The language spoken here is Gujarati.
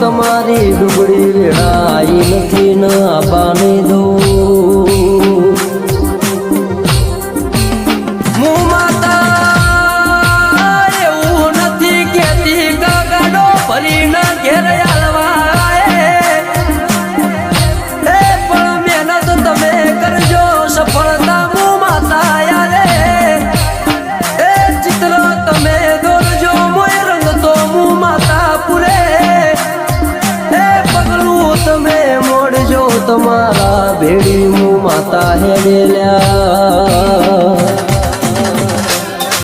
તમારી ડુંગળી વેળાઈ નથી ન આપાની દઉં હું માતા એવું નથી કેતી ગાડો ભરીને ઘેર આલવા પણ મહેનત તમે કરજો સફળતા હું માતા યારે એ ચિત્ર તમે દોરજો મોય રંગ તો હું માતા પૂરે એ પગલું તમે મોડજો તમારા ભેડી હું માતા હેડેલ્યા